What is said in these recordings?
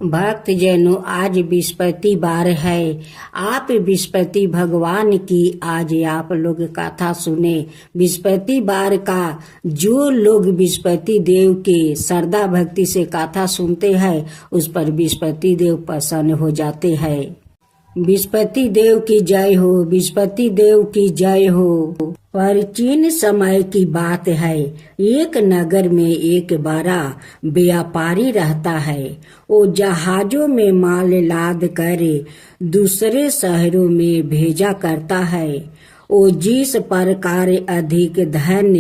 भक्त जनों, आज बृहस्पतिवार है। आप बृहस्पति भगवान की आज आप लोग कथा सुने। बृहस्पतिवार का जो लोग बृहस्पति देव के श्रद्धा भक्ति से कथा सुनते हैं, उस पर बृहस्पति देव प्रसन्न हो जाते हैं। बृहस्पति देव की जय हो, बृहस्पति देव की जय हो। प्राचीन समय की बात है, एक नगर में एक बड़ा व्यापारी रहता है। वो जहाजों में माल लाद कर दूसरे शहरों में भेजा करता है। वो जिस प्रकार अधिक धन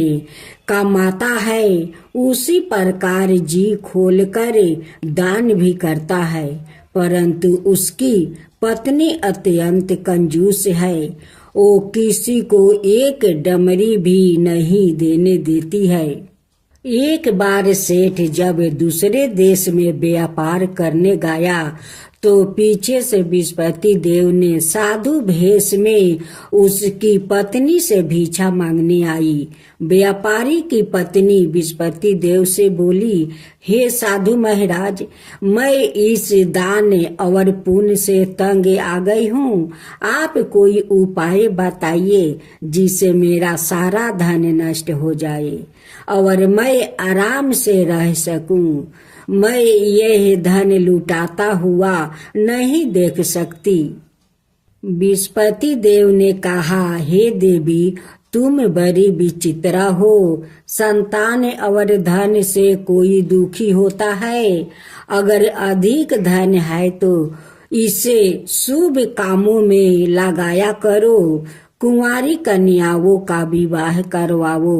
कमाता है, उसी प्रकार जी खोलकर दान भी करता है। परंतु उसकी पत्नी अत्यंत कंजूस है। वो किसी को एक डमरी भी नहीं देने देती है। एक बार सेठ जब दूसरे देश में व्यापार करने गया, तो पीछे से बृहस्पति देव ने साधु भेष में उसकी पत्नी से भिक्षा मांगने आई। व्यापारी की पत्नी बृहस्पति देव से बोली, हे साधु महाराज, मैं इस दान और पुण्य से तंग आ गई हूँ। आप कोई उपाय बताइए जिससे मेरा सारा धन नष्ट हो जाए और मैं आराम से रह सकूं। मैं यह धन लुटाता हुआ नहीं देख सकती। बृहस्पति देव ने कहा, हे देवी, तुम बड़ी विचित्रा हो। संतान और धन से कोई दुखी होता है। अगर अधिक धन है तो इसे शुभ कामों में लगाया करो। कुंवारी कन्याओं का विवाह करवाओ,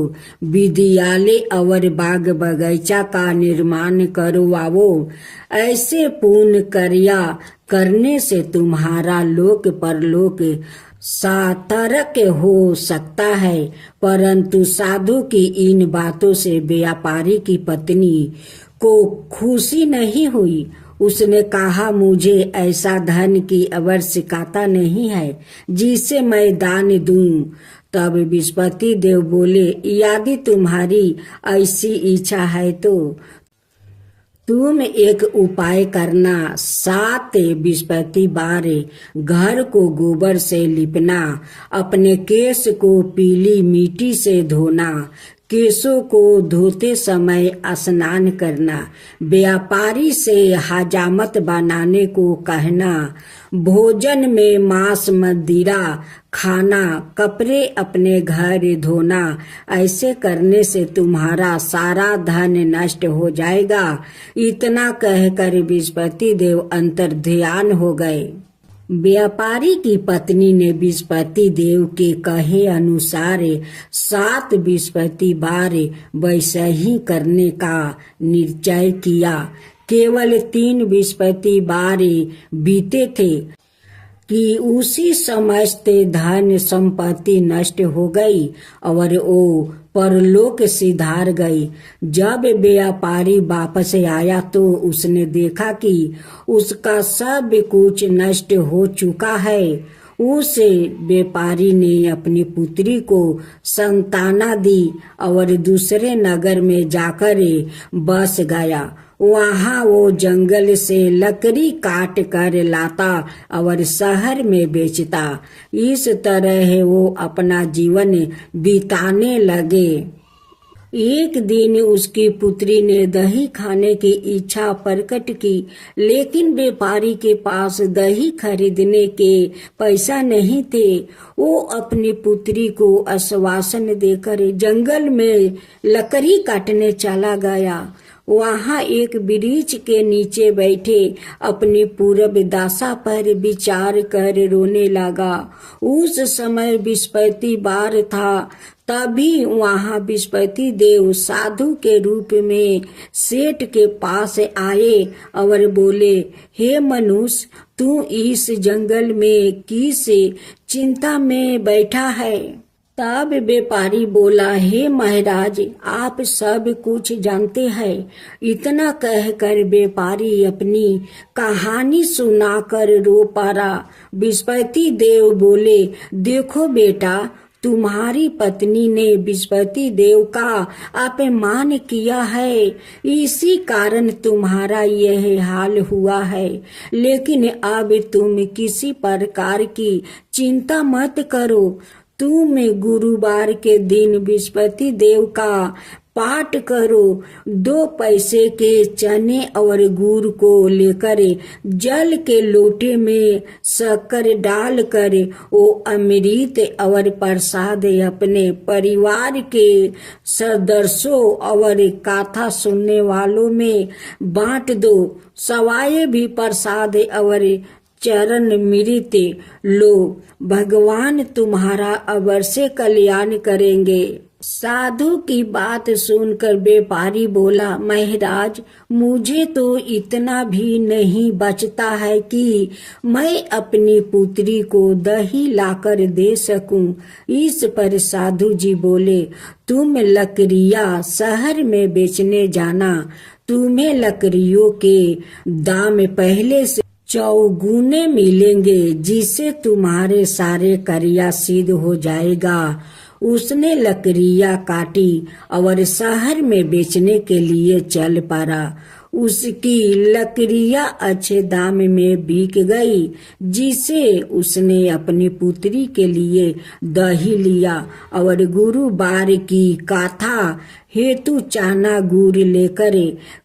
विद्यालय और बाग बगीचा का निर्माण करवाओ। ऐसे पुण्य कार्य करने से तुम्हारा लोक परलोक सार्थक हो सकता है। परंतु साधु की इन बातों से व्यापारी की पत्नी को खुशी नहीं हुई। उसने कहा, मुझे ऐसा धन की आवश्यकता नहीं है जिसे मैं दान दूं। तब बृहस्पति देव बोले, यदि तुम्हारी ऐसी इच्छा है तो तुम एक उपाय करना। 7 बृहस्पतिवार घर को गोबर से लिपना, अपने केश को पीली मिट्टी से धोना, केशों को धोते समय स्नान करना, व्यापारी से हजामत बनाने को कहना, भोजन में मांस मदिरा खाना, कपड़े अपने घर धोना। ऐसे करने से तुम्हारा सारा धन नष्ट हो जाएगा। इतना कहकर बृहस्पति देव अंतर्ध्यान हो गए। व्यापारी की पत्नी ने बृहस्पति देव के कहे अनुसार 7 बृहस्पतिवार वैसा ही करने का निश्चय किया। केवल 3 बृहस्पतिवार बीते थे कि उसी समस्त धन संपत्ति नष्ट हो गई और वो परलोक सिधार गई। जब व्यापारी वापस आया तो उसने देखा कि उसका सब कुछ नष्ट हो चुका है। उस व्यापारी ने अपनी पुत्री को संताना दी और दूसरे नगर में जाकर बस गया। वहाँ वो जंगल से लकड़ी काट कर लाता और शहर में बेचता। इस तरह वो अपना जीवन बिताने लगे। एक दिन उसकी पुत्री ने दही खाने की इच्छा प्रकट की, लेकिन व्यापारी के पास दही खरीदने के पैसा नहीं थे। वो अपनी पुत्री को आश्वासन देकर जंगल में लकड़ी काटने चला गया। वहाँ एक वृक्ष के नीचे बैठे अपनी पूर्व दशा पर विचार कर रोने लगा। उस समय बृहस्पतिवार था। तभी वहाँ बृहस्पति देव साधु के रूप में सेठ के पास आए और बोले, हे मनुष्य, तू इस जंगल में किस चिंता में बैठा है? तब व्यापारी बोला, हे महाराज, आप सब कुछ जानते हैं। इतना कहकर व्यापारी अपनी कहानी सुनाकर रो पड़ा। बृहस्पति देव बोले, देखो बेटा, तुम्हारी पत्नी ने बृहस्पति देव का अपमान किया है, इसी कारण तुम्हारा यह हाल हुआ है। लेकिन अब तुम किसी प्रकार की चिंता मत करो। तुम गुरुवार के दिन बृहस्पति देव का पाठ करो। 2 पैसे के चने और गुड़ को लेकर जल के लोटे में शक्कर डालकर वो अमृत और प्रसाद अपने परिवार के सदस्यों और कथा सुनने वालों में बांट दो। सवाए भी प्रसाद और चरण मृत लो, भगवान तुम्हारा अवश्य कल्याण करेंगे। साधु की बात सुनकर व्यापारी बोला, महाराज, मुझे तो इतना भी नहीं बचता है कि मैं अपनी पुत्री को दही लाकर दे सकूं। इस पर साधु जी बोले, तुम लकड़ियां शहर में बेचने जाना, तुम्हें लकड़ियों के दाम पहले से चौगुने मिलेंगे, जिससे तुम्हारे सारे कार्य सिद्ध हो जाएगा। उसने लकड़ियां काटी और शहर में बेचने के लिए चल पड़ा। उसकी लकड़ियां अच्छे दाम में बिक गई, जिसे उसने अपनी पुत्री के लिए दही लिया और गुरुवार की कथा हेतु चना गुड़ लेकर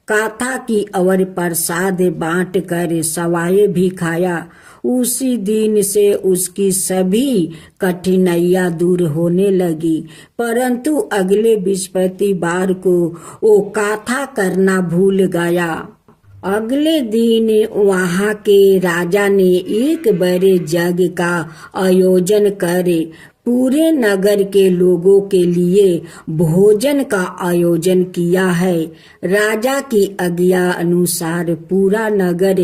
कथा की और प्रसाद बांट कर सवाए भी खाया। उसी दिन से उसकी सभी कठिनाइयां दूर होने लगी। परंतु अगले बृहस्पतिवार को वो कथा करना भूल गया। अगले दिन वहां के राजा ने एक बड़े यज्ञ का आयोजन करे पूरे नगर के लोगों के लिए भोजन का आयोजन किया है। राजा की आज्ञा अनुसार पूरा नगर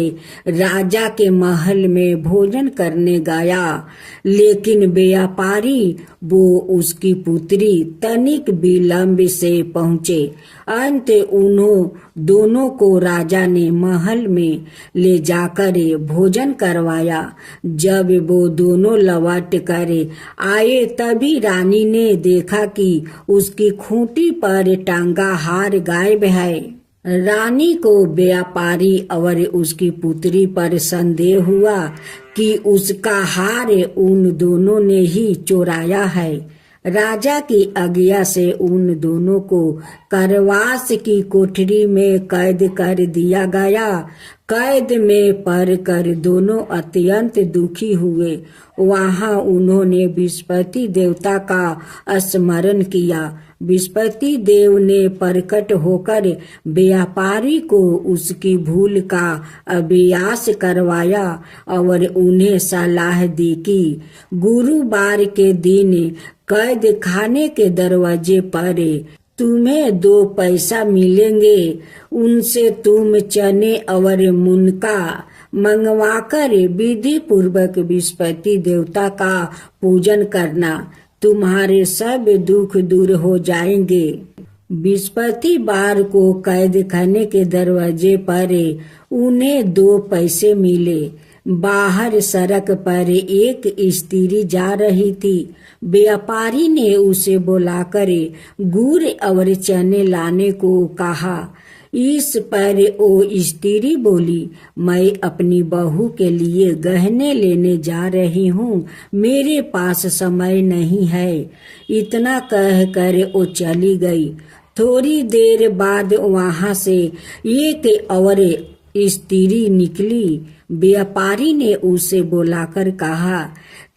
राजा के महल में भोजन करने गया, लेकिन व्यापारी वो उसकी पुत्री तनिक विलंब से पहुँचे। अंत उन्हों दोनों को राजा ने महल में ले जाकर भोजन करवाया। जब वो दोनों लौट कर आए तभी रानी ने देखा कि उसकी खूंटी पर टांगा हार गायब है। रानी को व्यापारी और उसकी पुत्री पर संदेह हुआ कि उसका हार उन दोनों ने ही चुराया है। राजा की आज्ञा से उन दोनों को कारावास की कोठरी में कैद कर दिया गया। कैद में पड़ कर दोनों अत्यंत दुखी हुए। वहां उन्होंने बृहस्पति देवता का स्मरण किया। बृहस्पति देव ने प्रकट होकर व्यापारी को उसकी भूल का अभ्यास करवाया और उन्हें सलाह दी कि गुरुवार के दिन कैद खाने के दरवाजे पर तुम्हें 2 पैसा मिलेंगे। उनसे तुम चने और मुनका मंगवाकर विधि पूर्वक बृहस्पति देवता का पूजन करना, तुम्हारे सब दुख दूर हो जाएंगे। बृहस्पतिवार को कैद खाने के दरवाजे पर उन्हें 2 पैसे मिले। बाहर सड़क पर एक स्त्री जा रही थी। व्यापारी ने उसे बुलाकर गुड़ और चने लाने को कहा। इस पर वो स्त्री बोली, मैं अपनी बहू के लिए गहने लेने जा रही हूँ, मेरे पास समय नहीं है। इतना कहकर वो चली गई। थोड़ी देर बाद वहां से एक और स्त्री निकली। व्यापारी ने उसे बुलाकर कहा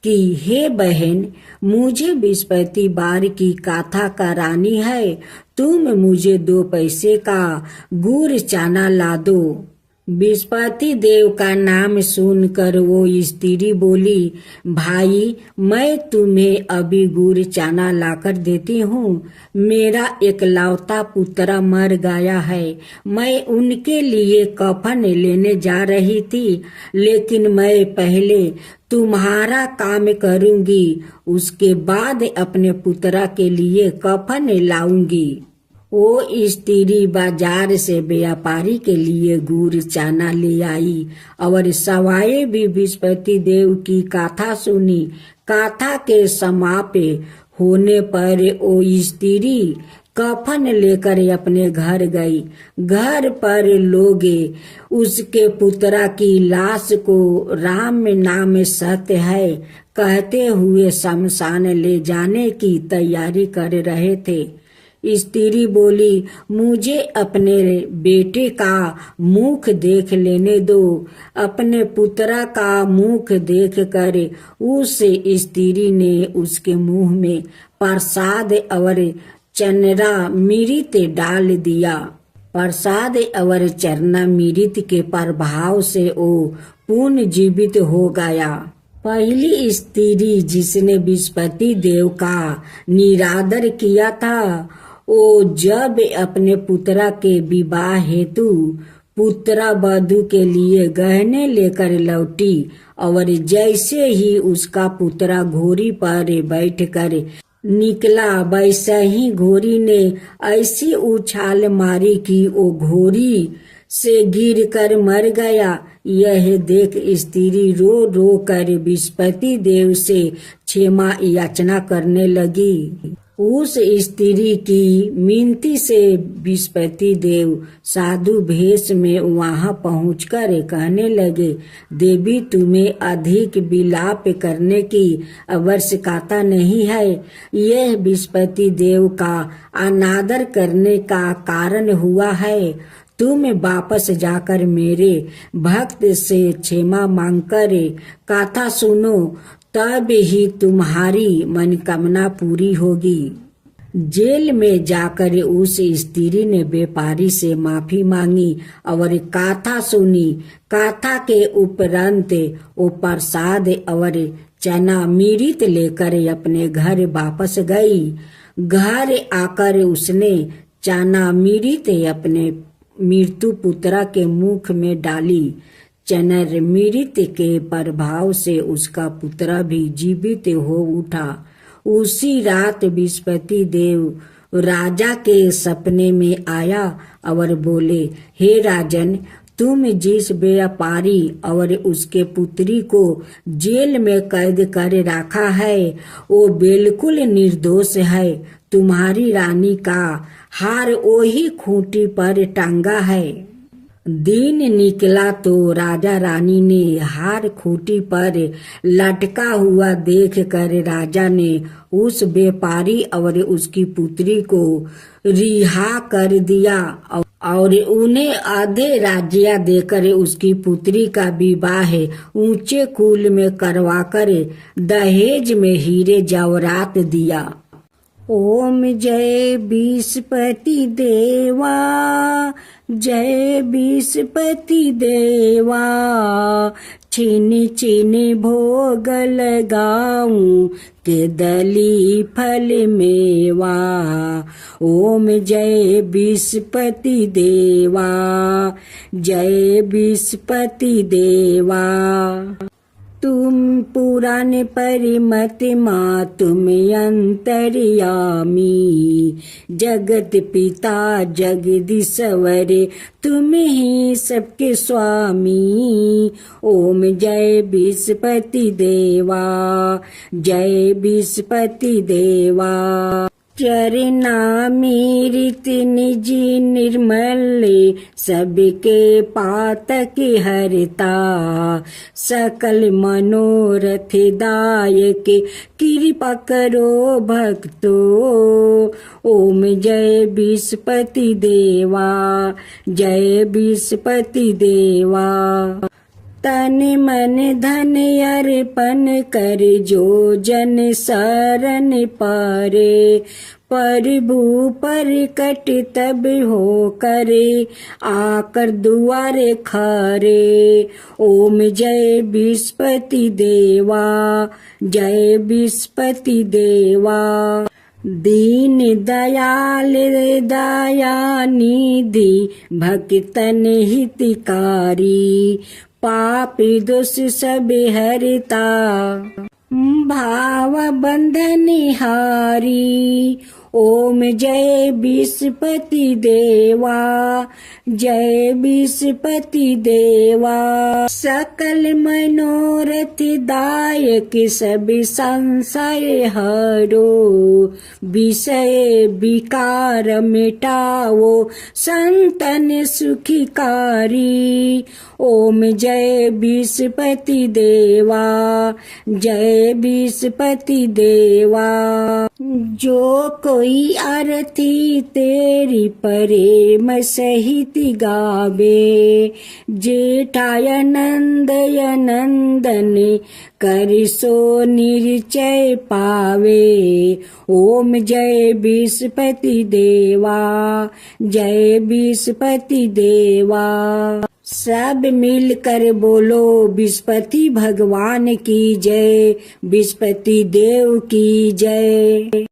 कि हे बहन, मुझे बृहस्पतिवार की कथा करानी है, तुम मुझे 2 पैसे का गुड़ चना ला दो। बृहस्पति देव का नाम सुनकर वो स्त्री बोली, भाई, मैं तुम्हें अभी गुड़ चना लाकर देती हूँ। मेरा एकलौता पुत्र मर गया है। मैं उनके लिए कफन लेने जा रही थी, लेकिन मैं पहले तुम्हारा काम करूंगी, उसके बाद अपने पुत्र के लिए कफन लाऊंगी। वो स्त्री बाजार से व्यापारी के लिए गुड़ चना ले आई और सवाए भी बृहस्पति देव की कथा सुनी। कथा के समाप्त होने पर वो स्त्री कफन लेकर अपने घर गई। घर पर लोग उसके पुत्रा की लाश को राम नाम सत्य है कहते हुए शमशान ले जाने की तैयारी कर रहे थे। स्त्री बोली, मुझे अपने बेटे का मुख देख लेने दो। अपने पुत्रा का मुख देख कर उस स्त्री ने उसके मुंह में प्रसाद और चरना मृत डाल दिया। प्रसाद और चरना मृत के प्रभाव से वो पुनः जीवित हो गया। पहली स्त्री जिसने बृहस्पति देव का निरादर किया था, वो जब अपने पुत्रा के विवाह हेतु पुत्रा वधू के लिए गहने लेकर लौटी और जैसे ही उसका पुत्रा घोड़ी पर बैठकर निकला, वैसे ही घोड़ी ने ऐसी उछाल मारी कि वो घोड़ी से गिरकर मर गया। यह देख स्त्री रो रो कर बृहस्पति देव से क्षमा याचना करने लगी। उस स्त्री की मिनती से बृहस्पति देव साधु भेष में वहां पहुंचकर कहने लगे, देवी तुम्हें अधिक विलाप करने की आवश्यकता नहीं है। यह बृहस्पति देव का अनादर करने का कारण हुआ है। तुम वापस जाकर मेरे भक्त से क्षमा मांगकर कथा सुनो, तब ही तुम्हारी मनोकामना पूरी होगी। जेल में जाकर उस स्त्री ने व्यापारी से माफी मांगी और कथा सुनी। कथा के उपरांत वो प्रसाद और चना मृत लेकर अपने घर वापस गई। घर आकर उसने चना मृत अपने मृत्यु पुत्रा के मुख में डाली। चनर मृत के प्रभाव से उसका पुत्र भी जीवित हो उठा। उसी रात बृहस्पति देव राजा के सपने में आया और बोले, हे राजन, तुम जिस व्यापारी और उसके पुत्री को जेल में कैद कर रखा है वो बिल्कुल निर्दोष है। तुम्हारी रानी का हार वही खूंटी पर टांगा है। दिन निकला तो राजा रानी ने हार खूंटी पर लटका हुआ देख कर राजा ने उस व्यापारी और उसकी पुत्री को रिहा कर दिया और उन्हें आधे राज्य देकर उसकी पुत्री का विवाह ऊंचे कुल में करवाकर दहेज में हीरे जवाहरात दिया। ओम जय बृहस्पति देवा, जय बृहस्पति देवा, छिन छिन भोग लगाऊं के दली फल मेवा। ओम जय बृहस्पति देवा, जय बृहस्पति देवा। तुम पुराण परिमत माँ तुम अंतर्यामी, जगत पिता जगदीश्वर तुम ही सबके स्वामी। ओम जय बृहस्पति देवा, जय बृहस्पति देवा। चरना मृत निज निर्मल सबके पातक हरता, सकल मनोरथ दायक कृपा करो भक्तो। ओम जय बृहस्पति देवा, जय बृहस्पति देवा। तन मन धन अर्पण कर जो जन शरण पारे, प्रभु प्रकट तब हो करे आकर दुआरे खारे। ओम जय बृहस्पति देवा, जय बृहस्पति देवा। दीन दयाल दया निधि भक्तन हितकारी, पाप दोष सब हरता भाव बंधन हारी। ओम जय विस्पति देवा, जय विस्पति देवा। सकल मनोरथ दायक सब संशय हरो, विषय विकार मिटाओ संतन सुखिकारी। ओम जय विस्पति देवा, जय विस्पति देवा। जो कोई आरती तेरी प्रेम सहित गावे, जेठाय नंदय नंदन कर सो निश्चय पावे। ओम जय विस्पति देवा, जय विस्पति देवा। सब मिलकर बोलो विस्पति भगवान की जय, विस्पति देव की जय।